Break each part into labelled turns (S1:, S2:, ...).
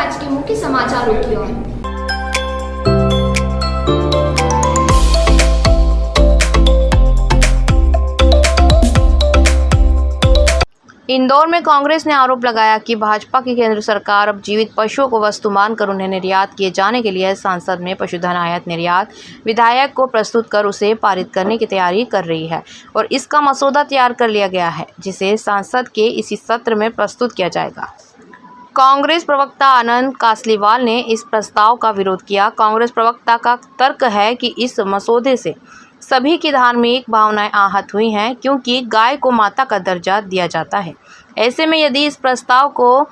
S1: आज के मुख्य समाचारों की ओर।
S2: इंदौर में कांग्रेस ने आरोप लगाया कि भाजपा की केंद्र सरकार अब जीवित पशुओं को वस्तु मानकर उन्हें निर्यात किए जाने के लिए संसद में पशुधन आयात निर्यात विधेयक को प्रस्तुत कर उसे पारित करने की तैयारी कर रही है और इसका मसौदा तैयार कर लिया गया है, जिसे संसद के इसी सत्र में प्रस्तुत किया जाएगा। कांग्रेस प्रवक्ता आनंद कासलीवाल ने इस प्रस्ताव का विरोध किया। कांग्रेस प्रवक्ता का तर्क है कि इस मसौदे से सभी की धार्मिक भावनाएं आहत हुई हैं, क्योंकि गाय को माता का दर्जा दिया जाता है। ऐसे में यदि इस प्रस्ताव को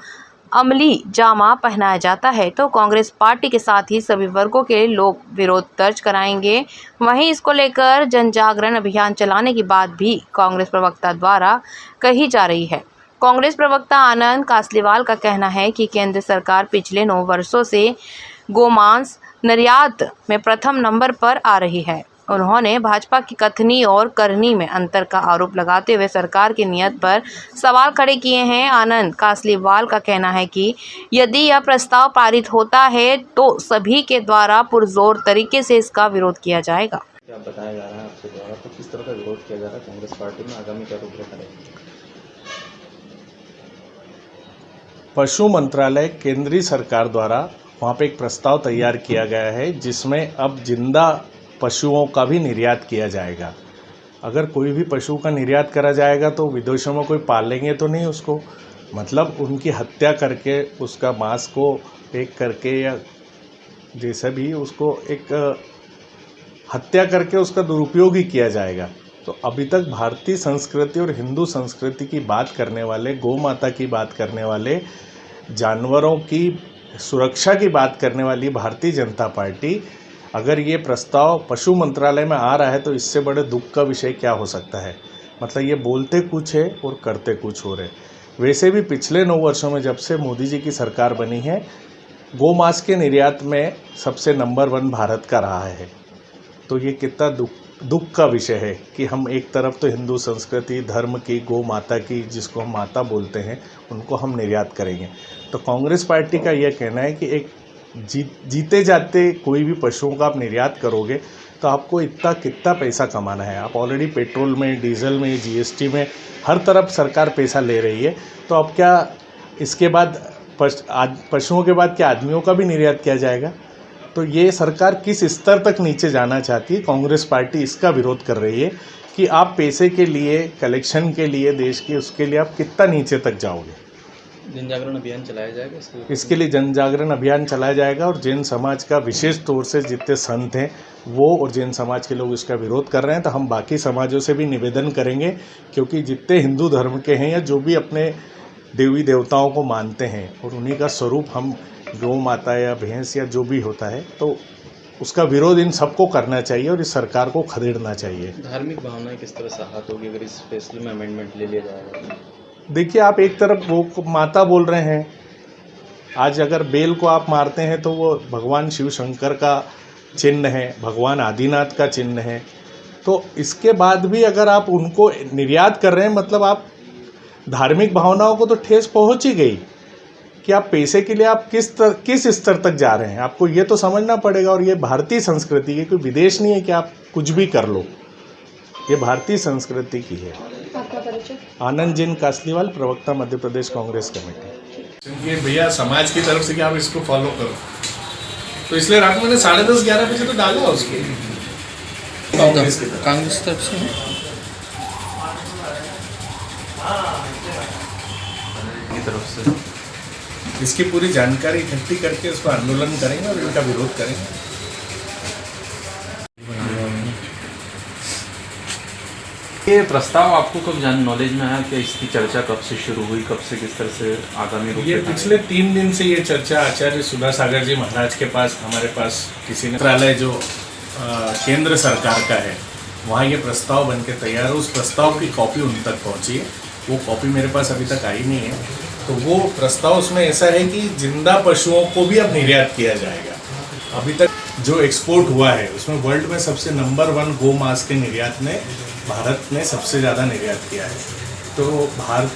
S2: अमली जामा पहनाया जाता है तो कांग्रेस पार्टी के साथ ही सभी वर्गों के लोग विरोध दर्ज कराएंगे। वहीं इसको लेकर जन जागरण अभियान चलाने की बात भी कांग्रेस प्रवक्ता द्वारा कही जा रही है। कांग्रेस प्रवक्ता आनंद कासलीवाल का कहना है कि केंद्र सरकार पिछले 9 वर्षों से गोमांस निर्यात में प्रथम नंबर पर आ रही है। उन्होंने भाजपा की कथनी और करनी में अंतर का आरोप लगाते हुए सरकार की नीयत पर सवाल खड़े किए हैं। आनंद कासलीवाल का कहना है कि यदि यह प्रस्ताव पारित होता है तो सभी के द्वारा पुरजोर तरीके से इसका विरोध किया जाएगा।
S3: क्या बताया जा रहा है आपके द्वारा, तो किस तरह का विरोध किया जा रहा है कांग्रेस पार्टी में, आगामी क्या रूपरेखा रहेगी?
S4: पशु मंत्रालय केंद्रीय सरकार द्वारा वहाँ पे एक प्रस्ताव तैयार किया गया है, जिसमें अब जिंदा पशुओं का भी निर्यात किया जाएगा। अगर कोई भी पशु का निर्यात करा जाएगा तो विदेशों में कोई पालेंगे तो नहीं उसको, मतलब उनकी हत्या करके उसका मांस को पैक करके या जैसे भी उसको एक हत्या करके उसका दुरुपयोग ही किया जाएगा। तो अभी तक भारतीय संस्कृति और हिंदू संस्कृति की बात करने वाले, गौ माता की बात करने वाले, जानवरों की सुरक्षा की बात करने वाली भारतीय जनता पार्टी, अगर ये प्रस्ताव पशु मंत्रालय में आ रहा है तो इससे बड़े दुख का विषय क्या हो सकता है। मतलब ये बोलते कुछ है और करते कुछ हो रहे। वैसे भी पिछले 9 वर्षों में जब से मोदी जी की सरकार बनी है, गोमांस के निर्यात में सबसे नंबर 1 भारत का रहा है। तो ये कितना दुख का विषय है कि हम एक तरफ तो हिंदू संस्कृति धर्म की, गौ माता की, जिसको हम माता बोलते हैं, उनको हम निर्यात करेंगे। तो कांग्रेस पार्टी का यह कहना है कि एक जीते जाते कोई भी पशुओं का आप निर्यात करोगे तो आपको कितना पैसा कमाना है। आप ऑलरेडी पेट्रोल में, डीजल में, जीएसटी में हर तरफ सरकार पैसा ले रही है। तो अब क्या इसके बाद पशुओं के बाद क्या आदमियों का भी निर्यात किया जाएगा? तो ये सरकार किस स्तर तक नीचे जाना चाहती है? कांग्रेस पार्टी इसका विरोध कर रही है कि आप पैसे के लिए, कलेक्शन के लिए, देश के, उसके लिए आप कितना नीचे तक जाओगे।
S3: जन जागरण अभियान चलाया जाएगा
S4: इसके लिए जन जागरण अभियान चलाया जाएगा और जैन समाज का विशेष तौर से जितने संत हैं वो और जैन समाज के लोग इसका विरोध कर रहे हैं। तो हम बाकी समाजों से भी निवेदन करेंगे, क्योंकि जितने हिंदू धर्म के हैं या जो भी अपने देवी देवताओं को मानते हैं और उन्हीं का स्वरूप हम गौ माता या भैंस या जो भी होता है, तो उसका विरोध इन सबको करना चाहिए और इस सरकार को खदेड़ना चाहिए।
S3: धार्मिक भावनाएं किस तरह से आहत होगी अगर इस फैसले में अमेंडमेंट ले लिया जाएगा?
S4: देखिए, आप एक तरफ वो माता बोल रहे हैं, आज अगर बेल को आप मारते हैं तो वो भगवान शिव शंकर का चिन्ह है, भगवान आदिनाथ का चिन्ह है। तो इसके बाद भी अगर आप उनको निर्यात कर रहे हैं, मतलब आप धार्मिक भावनाओं को तो ठेस पहुंच ही गई कि आप पैसे के लिए आप किस स्तर तक जा रहे हैं। आपको ये तो समझना पड़ेगा। और ये भारतीय संस्कृति है, कोई विदेश नहीं है कि आप कुछ भी कर लो, ये भारतीय संस्कृति की है।
S1: आपका परिचय?
S4: आनंद जैन कासलीवाल, प्रवक्ता मध्य प्रदेश कांग्रेस कमेटी।
S5: ये भैया समाज की तरफ से कि आप इसको फॉलो करो, तो इसलिए रात में 10:30-11 बजे तो डाला उसको कांग्रेस की
S3: तरफ से
S5: इसकी पूरी जानकारी इकट्ठी करके उसको आंदोलन करेंगे और इनका विरोध करेंगे।
S6: ये प्रस्ताव आपको कब नॉलेज में आया कि इसकी चर्चा कब से शुरू हुई, कब से किस तरह से आगामी रूप?
S5: ये पिछले 3 दिन से ये चर्चा आचार्य सुधा सागर जी महाराज के पास, हमारे पास किसी मंत्रालय जो केंद्र सरकार का है, वहाँ ये प्रस्ताव बन के तैयार है। उस प्रस्ताव की कॉपी उन तक पहुँची है, वो कॉपी मेरे पास अभी तक आई नहीं है। तो वो प्रस्ताव उसमें ऐसा है कि जिंदा पशुओं को भी अब निर्यात किया जाएगा। अभी तक जो एक्सपोर्ट हुआ है उसमें वर्ल्ड में सबसे नंबर 1 गौ मांस के निर्यात में भारत ने सबसे ज़्यादा निर्यात किया है। तो भारत